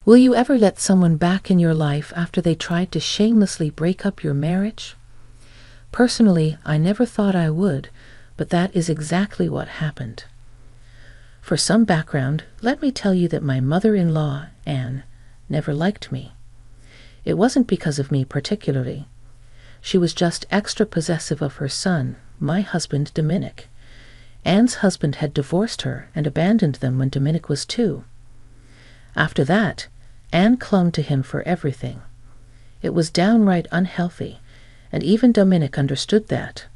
Will you ever let someone back in your life after they tried to shamelessly break up your marriage? Personally, I never thought I would, but that is exactly what happened. For some background, let me tell you that my mother-in-law, Anne, never liked me. It wasn't because of me particularly. She was just extra possessive of her son, my husband Dominic. Anne's husband had divorced her and abandoned them when Dominic was 2. After that, Anne clung to him for everything. It was downright unhealthy, and even Dominic understood that.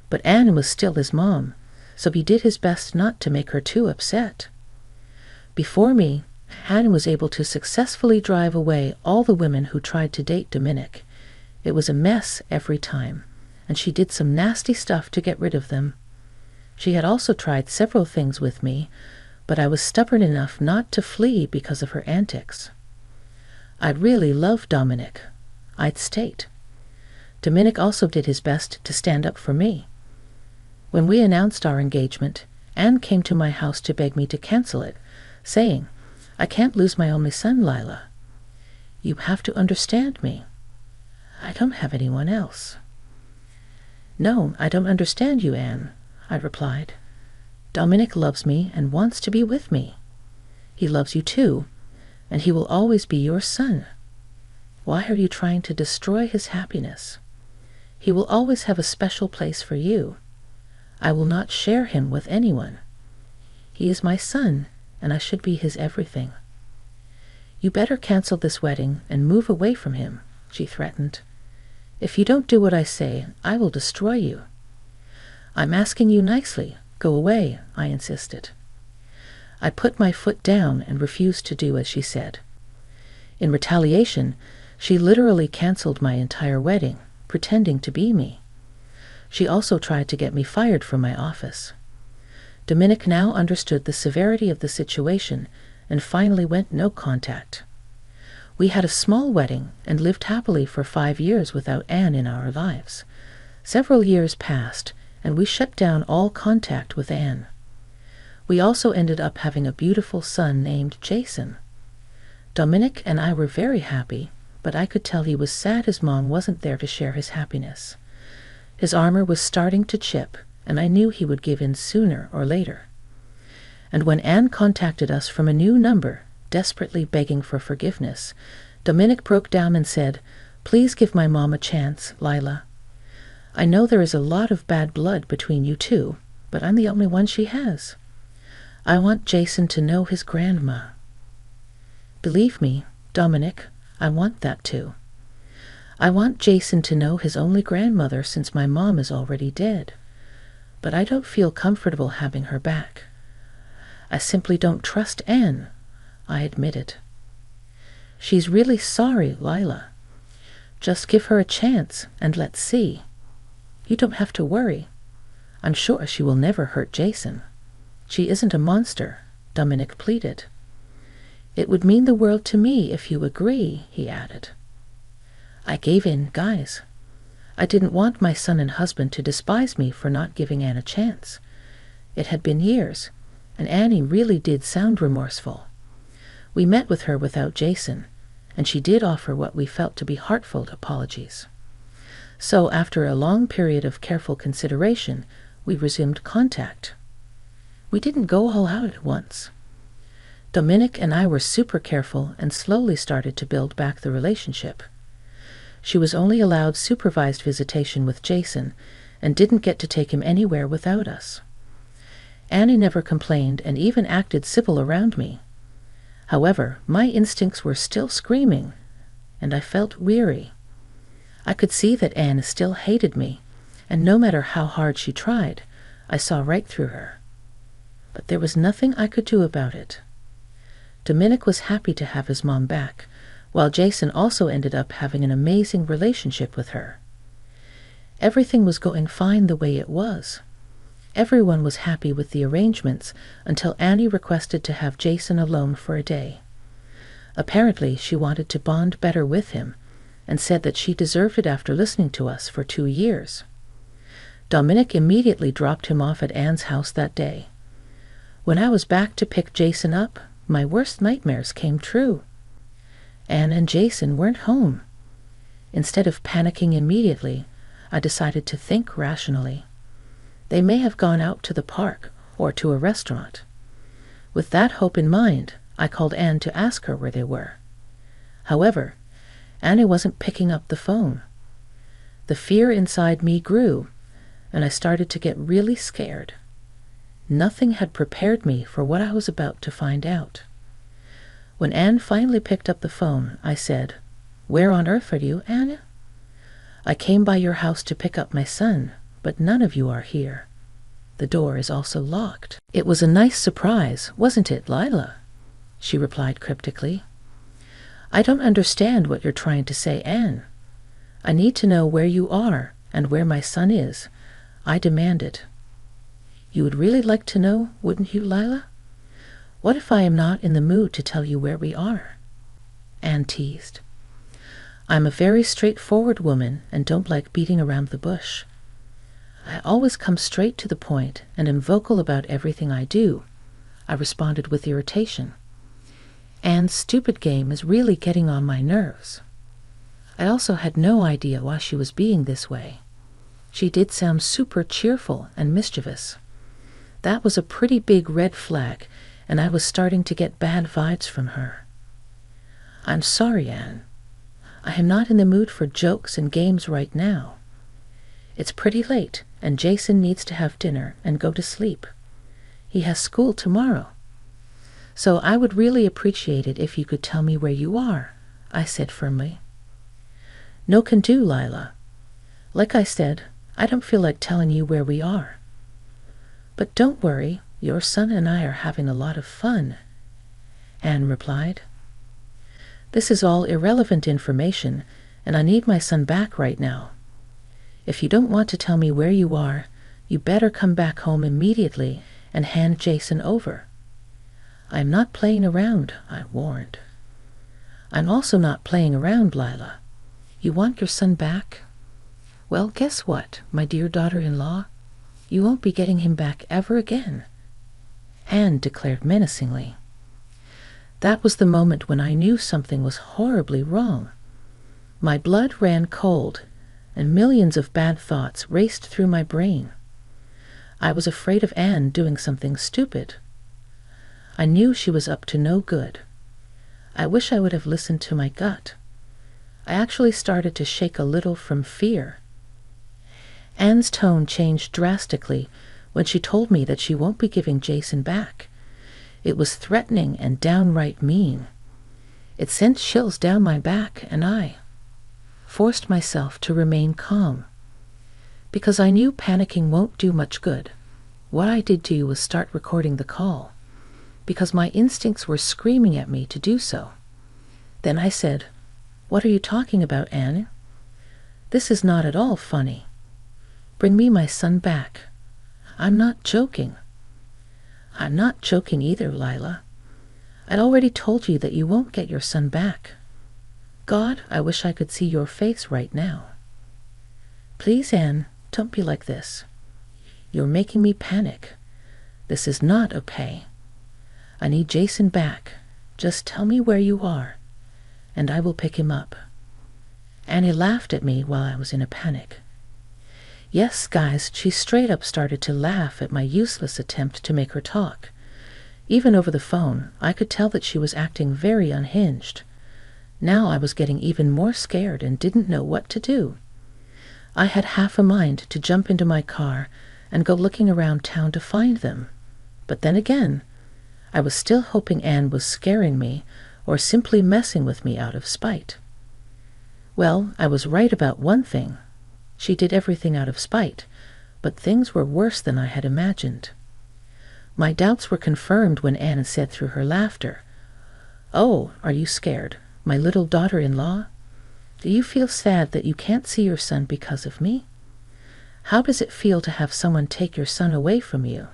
But Anne was still his mom, so he did his best not to make her too upset. Before me, Anne was able to successfully drive away all the women who tried to date Dominic. It was a mess every time, and she did some nasty stuff to get rid of them. She had also tried several things with me, but I was stubborn enough not to flee because of her antics. I really loved Dominic. I'd state. Dominic also did his best to stand up for me. When we announced our engagement, Anne came to my house to beg me to cancel it, saying, "I can't lose my only son, Lila. You have to understand me. I don't have anyone else." "No, I don't understand you, Anne," I replied. "Dominic loves me and wants to be with me. He loves you too, and he will always be your son. Why are you trying to destroy his happiness? He will always have a special place for you. I will not share him with anyone. He is my son, and I should be his everything. You better cancel this wedding and move away from him," she threatened. "If you don't do what I say, I will destroy you." "I'm asking you nicely. Go away," I insisted. I put my foot down and refused to do as she said. In retaliation, she literally canceled my entire wedding, pretending to be me. She also tried to get me fired from my office. Dominic now understood the severity of the situation and finally went no contact. We had a small wedding and lived happily for 5 years without Anne in our lives. Several years passed, and we shut down all contact with Anne. We also ended up having a beautiful son named Jason. Dominic and I were very happy, but I could tell he was sad his mom wasn't there to share his happiness. His armor was starting to chip, and I knew he would give in sooner or later. And when Anne contacted us from a new number, desperately begging for forgiveness, Dominic broke down and said, "Please give my mom a chance, Lila. I know there is a lot of bad blood between you two, but I'm the only one she has. I want Jason to know his grandma." Believe me, Dominic, I want that too. I want Jason to know his only grandmother since my mom is already dead. But I don't feel comfortable having her back. I simply don't trust Anne, I admitted. "She's really sorry, Lila. Just give her a chance and let's see. You don't have to worry. I'm sure she will never hurt Jason. She isn't a monster," Dominic pleaded. "It would mean the world to me if you agree," he added. I gave in, guys. I didn't want my son and husband to despise me for not giving Anne a chance. It had been years, and Annie really did sound remorseful. We met with her without Jason, and she did offer what we felt to be heartfelt apologies. So after a long period of careful consideration, we resumed contact. We didn't go all out at once. Dominic and I were super careful and slowly started to build back the relationship. She was only allowed supervised visitation with Jason and didn't get to take him anywhere without us. Annie never complained and even acted civil around me. However, my instincts were still screaming, and I felt weary. I could see that Anne still hated me, and no matter how hard she tried, I saw right through her. But there was nothing I could do about it. Dominic was happy to have his mom back, while Jason also ended up having an amazing relationship with her. Everything was going fine the way it was. Everyone was happy with the arrangements until Annie requested to have Jason alone for a day. Apparently, she wanted to bond better with him and said that she deserved it after listening to us for 2 years. Dominic immediately dropped him off at Anne's house that day. When I was back to pick Jason up, my worst nightmares came true. Anne and Jason weren't home. Instead of panicking immediately, I decided to think rationally. They may have gone out to the park or to a restaurant. With that hope in mind, I called Anne to ask her where they were. However, Annie wasn't picking up the phone. The fear inside me grew, and I started to get really scared. Nothing had prepared me for what I was about to find out. When Anne finally picked up the phone, I said, "Where on earth are you, Anne? I came by your house to pick up my son, but none of you are here. The door is also locked." "It was a nice surprise, wasn't it, Lila?" she replied cryptically. "I don't understand what you're trying to say, Anne. I need to know where you are and where my son is," I demanded. "You would really like to know, wouldn't you, Lila? What if I am not in the mood to tell you where we are?" Anne teased. "I'm a very straightforward woman and don't like beating around the bush. I always come straight to the point and am vocal about everything I do," I responded with irritation. Anne's stupid game is really getting on my nerves. I also had no idea why she was being this way. She did sound super cheerful and mischievous. That was a pretty big red flag, and I was starting to get bad vibes from her. "I'm sorry, Anne. I am not in the mood for jokes and games right now. It's pretty late, and Jason needs to have dinner and go to sleep. He has school tomorrow. So I would really appreciate it if you could tell me where you are," I said firmly. "No can do, Lila. Like I said, I don't feel like telling you where we are. But don't worry, your son and I are having a lot of fun," Anne replied. "This is all irrelevant information, and I need my son back right now. If you don't want to tell me where you are, you better come back home immediately and hand Jason over." "I am not playing around," I warned. "I'm also not playing around, Lila. You want your son back? Well, guess what, my dear daughter-in-law? You won't be getting him back ever again," Anne declared menacingly. That was the moment when I knew something was horribly wrong. My blood ran cold, and millions of bad thoughts raced through my brain. I was afraid of Anne doing something stupid. I knew she was up to no good. I wish I would have listened to my gut. I actually started to shake a little from fear. Anne's tone changed drastically when she told me that she won't be giving Jason back. It was threatening and downright mean. It sent chills down my back, and I forced myself to remain calm. Because I knew panicking won't do much good, what I did do was start recording the call, because my instincts were screaming at me to do so. Then I said, "What are you talking about, Anne? This is not at all funny. Bring me my son back. I'm not joking." "I'm not joking either, Lila. I'd already told you that you won't get your son back. God, I wish I could see your face right now." "Please, Anne, don't be like this. You're making me panic. This is not okay. I need Jason back. Just tell me where you are, and I will pick him up." Annie laughed at me while I was in a panic. Yes, guys, she straight up started to laugh at my useless attempt to make her talk. Even over the phone, I could tell that she was acting very unhinged. Now I was getting even more scared and didn't know what to do. I had half a mind to jump into my car and go looking around town to find them. But then again, I was still hoping Anne was scaring me or simply messing with me out of spite. Well, I was right about one thing. She did everything out of spite, but things were worse than I had imagined. My doubts were confirmed when Anne said through her laughter, "Oh, are you scared, my little daughter-in-law? Do you feel sad that you can't see your son because of me? How does it feel to have someone take your son away from you?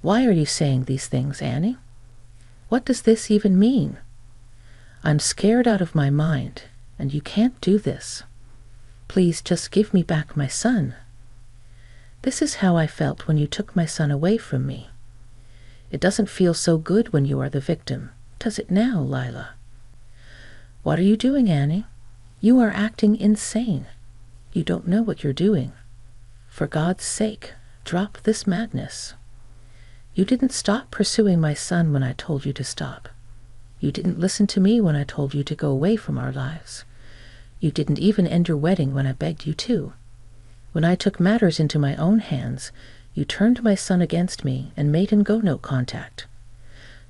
Why are you saying these things, Annie? What does this even mean? I'm scared out of my mind, and you can't do this. Please just give me back my son. This is how I felt when you took my son away from me. It doesn't feel so good when you are the victim, does it now, Lila?" "What are you doing, Annie? You are acting insane. You don't know what you're doing. For God's sake, drop this madness. You didn't stop pursuing my son when I told you to stop. You didn't listen to me when I told you to go away from our lives. You didn't even end your wedding when I begged you to. When I took matters into my own hands, you turned my son against me and made him go no contact.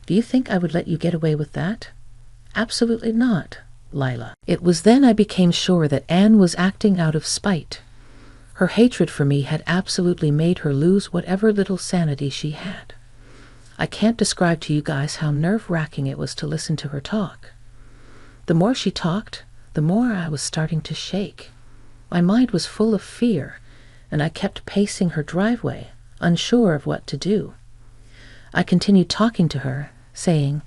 Do you think I would let you get away with that? Absolutely not, Lila." It was then I became sure that Anne was acting out of spite. Her hatred for me had absolutely made her lose whatever little sanity she had. I can't describe to you guys how nerve-wracking it was to listen to her talk. The more she talked, the more I was starting to shake. My mind was full of fear, and I kept pacing her driveway, unsure of what to do. I continued talking to her, saying,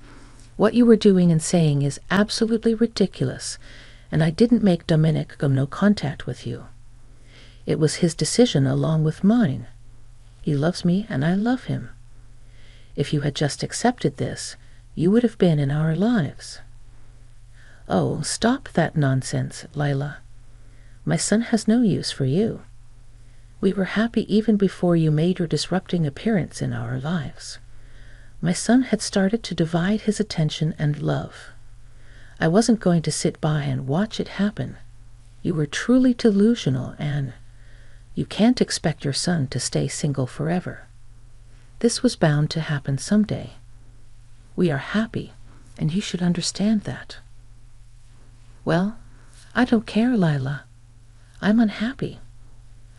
"What you were doing and saying is absolutely ridiculous, and I didn't make Dominic go no contact with you. It was his decision along with mine. He loves me and I love him. If you had just accepted this, you would have been in our lives." "Oh, stop that nonsense, Lila. My son has no use for you. We were happy even before you made your disrupting appearance in our lives. My son had started to divide his attention and love. I wasn't going to sit by and watch it happen. You were truly delusional, Anne. You can't expect your son to stay single forever. This was bound to happen someday. We are happy, and you should understand that." "Well, I don't care, Lila. I'm unhappy.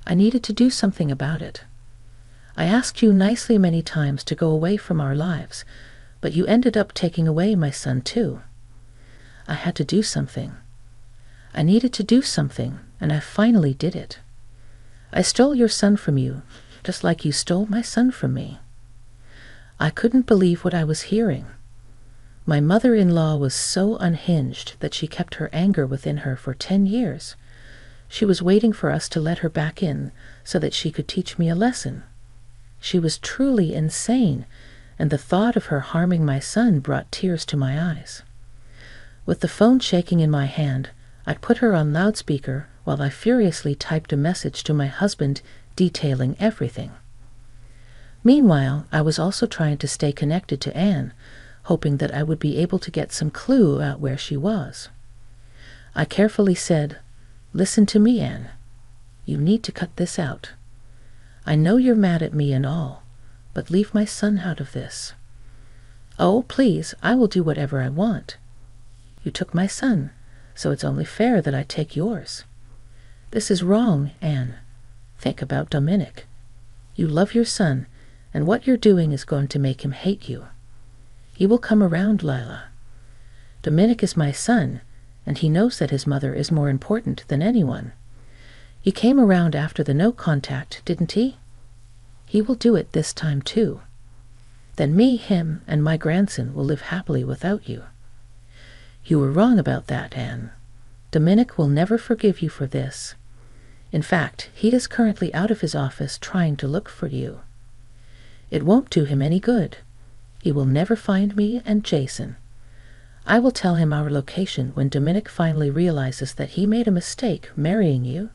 I needed to do something about it. I asked you nicely many times to go away from our lives, but you ended up taking away my son too. I had to do something. I needed to do something, and I finally did it. I stole your son from you, just like you stole my son from me." I couldn't believe what I was hearing. My mother-in-law was so unhinged that she kept her anger within her for 10 years. She was waiting for us to let her back in so that she could teach me a lesson. She was truly insane, and the thought of her harming my son brought tears to my eyes. With the phone shaking in my hand, I put her on loudspeaker while I furiously typed a message to my husband detailing everything. Meanwhile, I was also trying to stay connected to Anne, hoping that I would be able to get some clue about where she was. I carefully said, "Listen to me, Anne. You need to cut this out. I know you're mad at me and all, but leave my son out of this. Oh, please, I will do whatever I want. You took my son, so it's only fair that I take yours. This is wrong, Anne. Think about Dominic. You love your son, and what you're doing is going to make him hate you. He will come around, Lila. Dominic is my son, and he knows that his mother is more important than anyone. He came around after the no contact, didn't he? He will do it this time too. Then me, him, and my grandson will live happily without you. You were wrong about that, Anne. Dominic will never forgive you for this. In fact, he is currently out of his office trying to look for you. It won't do him any good. He will never find me and Jason. I will tell him our location when Dominic finally realizes that he made a mistake marrying you.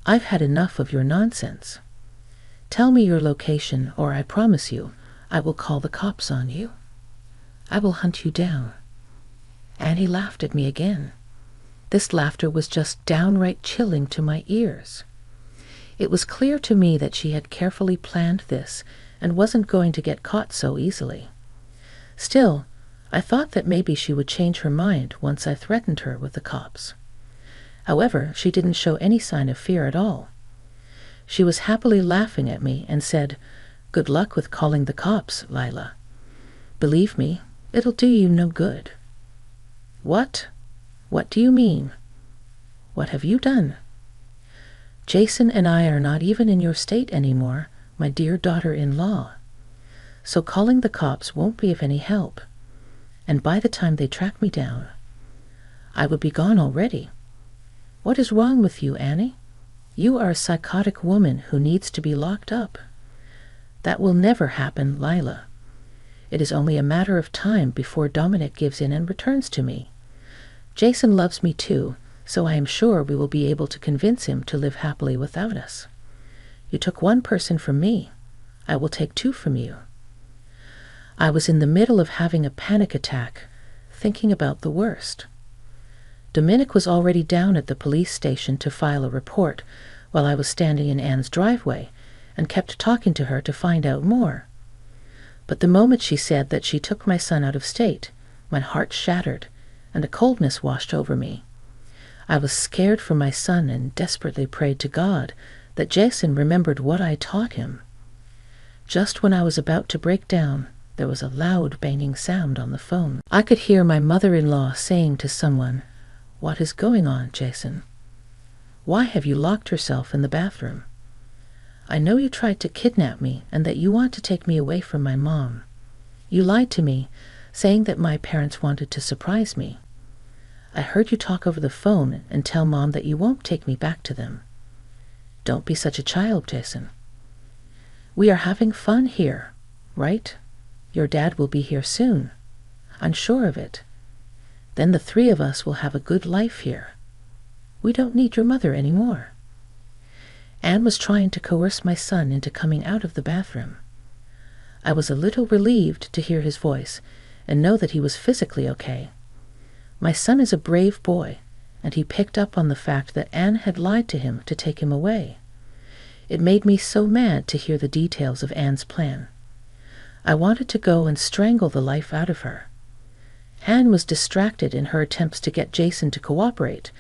I've had enough of your nonsense. Tell me your location, or I promise you, I will call the cops on you. I will hunt you down." And he laughed at me again. This laughter was just downright chilling to my ears. It was clear to me that she had carefully planned this and wasn't going to get caught so easily. Still, I thought that maybe she would change her mind once I threatened her with the cops. However, she didn't show any sign of fear at all. She was happily laughing at me and said, "Good luck with calling the cops, Lila. Believe me, it'll do you no good." "What? What do you mean? What have you done?" "Jason and I are not even in your state anymore, my dear daughter-in-law. So calling the cops won't be of any help. And by the time they track me down, I would be gone already. What is wrong with you, Annie? You are a psychotic woman who needs to be locked up. That will never happen, Lila. It is only a matter of time before Dominic gives in and returns to me. Jason loves me too, so I am sure we will be able to convince him to live happily without us. You took one person from me. I will take two from you." I was in the middle of having a panic attack, thinking about the worst. Dominic was already down at the police station to file a report while I was standing in Anne's driveway and kept talking to her to find out more. But the moment she said that she took my son out of state, my heart shattered and a coldness washed over me. I was scared for my son and desperately prayed to God that Jason remembered what I taught him. Just when I was about to break down, there was a loud banging sound on the phone. I could hear my mother-in-law saying to someone, "What is going on, Jason? Why have you locked yourself in the bathroom? I know you tried to kidnap me and that you want to take me away from my mom. You lied to me, saying that my parents wanted to surprise me. I heard you talk over the phone and tell Mom that you won't take me back to them. Don't be such a child, Jason. We are having fun here, right? Your dad will be here soon. I'm sure of it. Then the three of us will have a good life here. We don't need your mother anymore." Anne was trying to coerce my son into coming out of the bathroom. I was a little relieved to hear his voice and know that he was physically okay. My son is a brave boy, and he picked up on the fact that Anne had lied to him to take him away. It made me so mad to hear the details of Anne's plan. I wanted to go and strangle the life out of her. Anne was distracted in her attempts to get Jason to cooperate,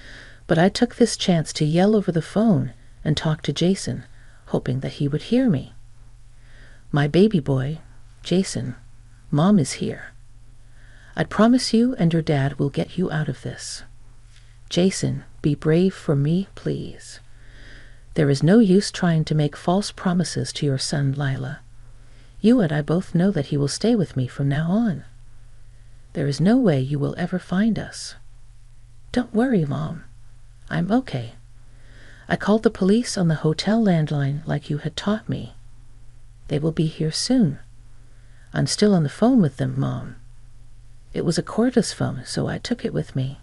but I took this chance to yell over the phone and talk to Jason, hoping that he would hear me. "My baby boy, Jason, Mom is here. I promise you and your dad will get you out of this. Jason, be brave for me, please. There is no use trying to make false promises to your son, Lila. You and I both know that he will stay with me from now on. There is no way you will ever find us. Don't worry, Mom. I'm okay. I called the police on the hotel landline like you had taught me. They will be here soon. I'm still on the phone with them, Mom. It was a cordless phone, so I took it with me."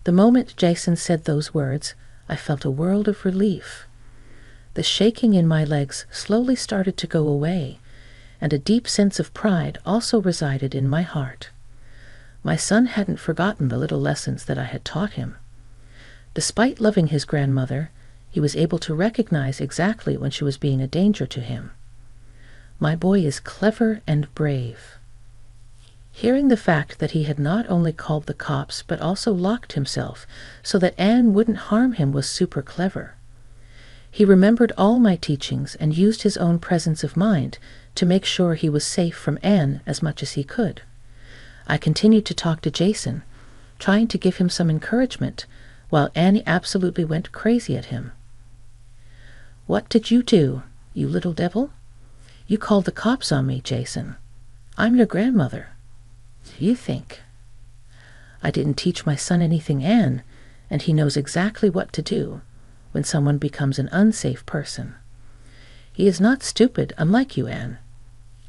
The moment Jason said those words, I felt a world of relief. The shaking in my legs slowly started to go away, and a deep sense of pride also resided in my heart. My son hadn't forgotten the little lessons that I had taught him. Despite loving his grandmother, he was able to recognize exactly when she was being a danger to him. My boy is clever and brave. Hearing the fact that he had not only called the cops but also locked himself so that Anne wouldn't harm him was super clever. He remembered all my teachings and used his own presence of mind to make sure he was safe from Anne as much as he could. I continued to talk to Jason, trying to give him some encouragement, while Annie absolutely went crazy at him. "What did you do, you little devil? You called the cops on me, Jason. I'm your grandmother. You think?" "I didn't teach my son anything, Anne, and he knows exactly what to do when someone becomes an unsafe person. He is not stupid, unlike you, Anne.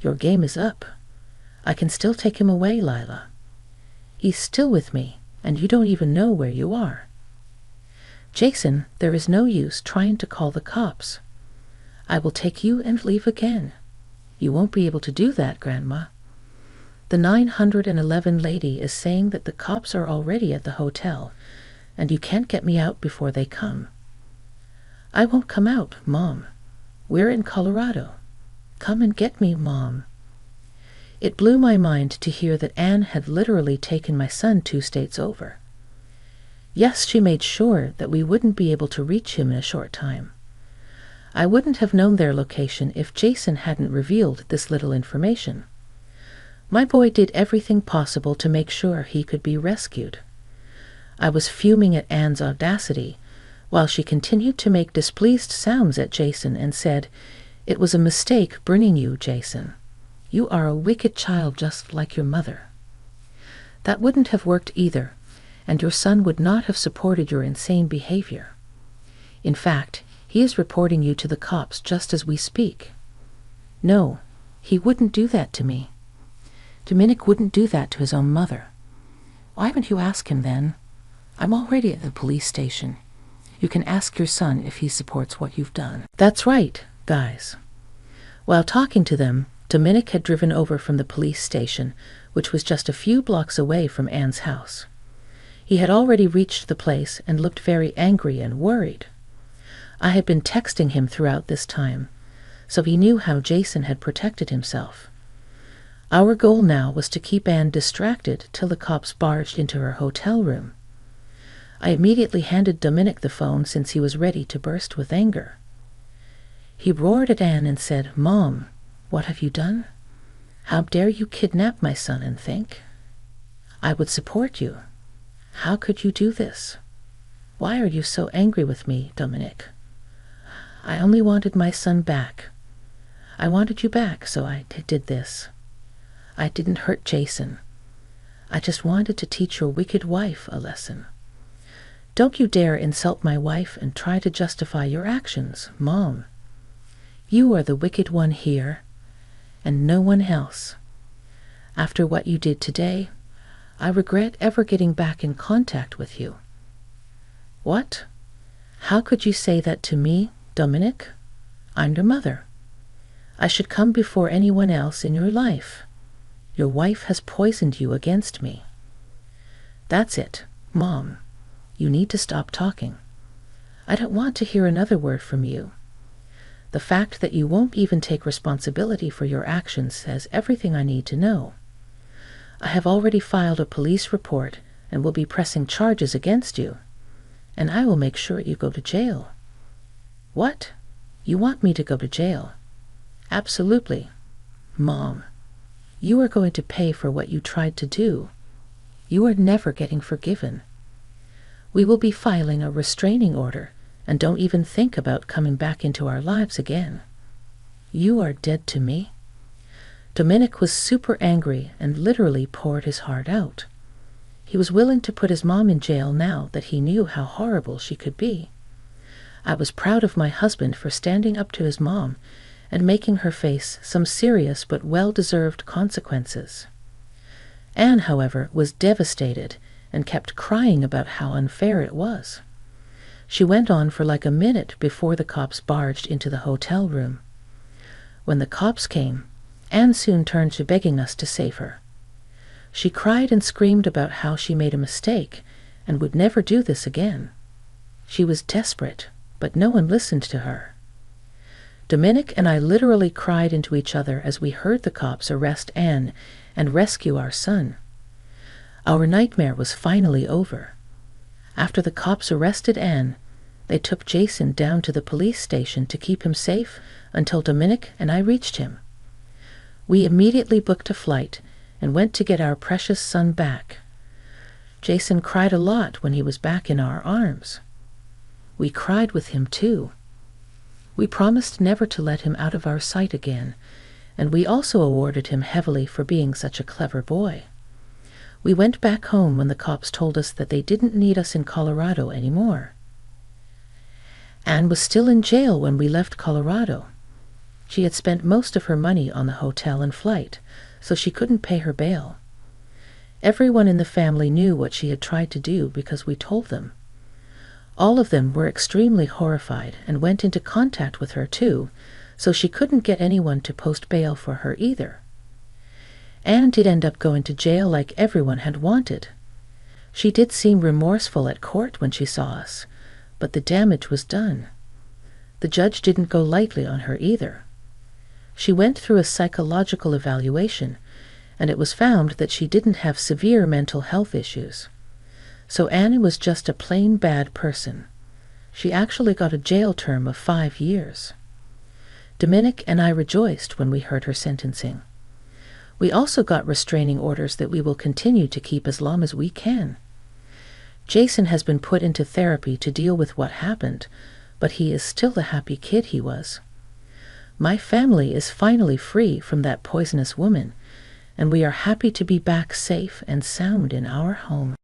Your game is up. I can still take him away, Lila. He's still with me, and you don't even know where you are. Jason, there is no use trying to call the cops. I will take you and leave again. You won't be able to do that, Grandma. The 911 lady is saying that the cops are already at the hotel, and you can't get me out before they come. I won't come out, Mom. We're in Colorado. Come and get me, Mom." It blew my mind to hear that Anne had literally taken my son 2 states over. Yes, she made sure that we wouldn't be able to reach him in a short time. I wouldn't have known their location if Jason hadn't revealed this little information. My boy did everything possible to make sure he could be rescued. I was fuming at Anne's audacity, while she continued to make displeased sounds at Jason and said, "It was a mistake bringing you, Jason. You are a wicked child just like your mother. That wouldn't have worked either, and your son would not have supported your insane behavior. In fact, he is reporting you to the cops just as we speak. No, he wouldn't do that to me. Dominic wouldn't do that to his own mother. Why haven't you asked him then? I'm already at the police station. You can ask your son if he supports what you've done. That's right, guys. While talking to them, Dominic had driven over from the police station, which was just a few blocks away from Anne's house. He had already reached the place and looked very angry and worried. I had been texting him throughout this time, so he knew how Jason had protected himself. Our goal now was to keep Anne distracted till the cops barged into her hotel room. I immediately handed Dominic the phone since he was ready to burst with anger. He roared at Anne and said, "Mom, what have you done? How dare you kidnap my son and think I would support you? How could you do this? Why are you so angry with me, Dominic? I only wanted my son back. I wanted you back, so I did this. I didn't hurt Jason. I just wanted to teach your wicked wife a lesson. Don't you dare insult my wife and try to justify your actions, Mom. You are the wicked one here, and no one else. After what you did today, I regret ever getting back in contact with you." "What? How could you say that to me, Dominic? I'm your mother. I should come before anyone else in your life. Your wife has poisoned you against me." "That's it, Mom. You need to stop talking. I don't want to hear another word from you. The fact that you won't even take responsibility for your actions says everything I need to know. I have already filed a police report and will be pressing charges against you, and I will make sure you go to jail." "What? You want me to go to jail?" "Absolutely. Mom, you are going to pay for what you tried to do. You are never getting forgiven. We will be filing a restraining order, and don't even think about coming back into our lives again. You are dead to me." Dominic was super angry and literally poured his heart out. He was willing to put his mom in jail now that he knew how horrible she could be. I was proud of my husband for standing up to his mom and making her face some serious but well-deserved consequences. Anne, however, was devastated and kept crying about how unfair it was. She went on for like a minute before the cops barged into the hotel room. When the cops came, Anne soon turned to begging us to save her. She cried and screamed about how she made a mistake and would never do this again. She was desperate, but no one listened to her. Dominic and I literally cried into each other as we heard the cops arrest Anne and rescue our son. Our nightmare was finally over. After the cops arrested Anne, they took Jason down to the police station to keep him safe until Dominic and I reached him. We immediately booked a flight and went to get our precious son back. Jason cried a lot when he was back in our arms. We cried with him too. We promised never to let him out of our sight again, and we also awarded him heavily for being such a clever boy. We went back home when the cops told us that they didn't need us in Colorado anymore. Anne was still in jail when we left Colorado. She had spent most of her money on the hotel and flight, so she couldn't pay her bail. Everyone in the family knew what she had tried to do because we told them. All of them were extremely horrified and went into contact with her too, so she couldn't get anyone to post bail for her either. Anne did end up going to jail like everyone had wanted. She did seem remorseful at court when she saw us, but the damage was done. The judge didn't go lightly on her either. She went through a psychological evaluation, and it was found that she didn't have severe mental health issues. So Anne was just a plain bad person. She actually got a jail term of 5 years. Dominic and I rejoiced when we heard her sentencing. We also got restraining orders that we will continue to keep as long as we can. Jason has been put into therapy to deal with what happened, but he is still the happy kid he was. My family is finally free from that poisonous woman, and we are happy to be back safe and sound in our home.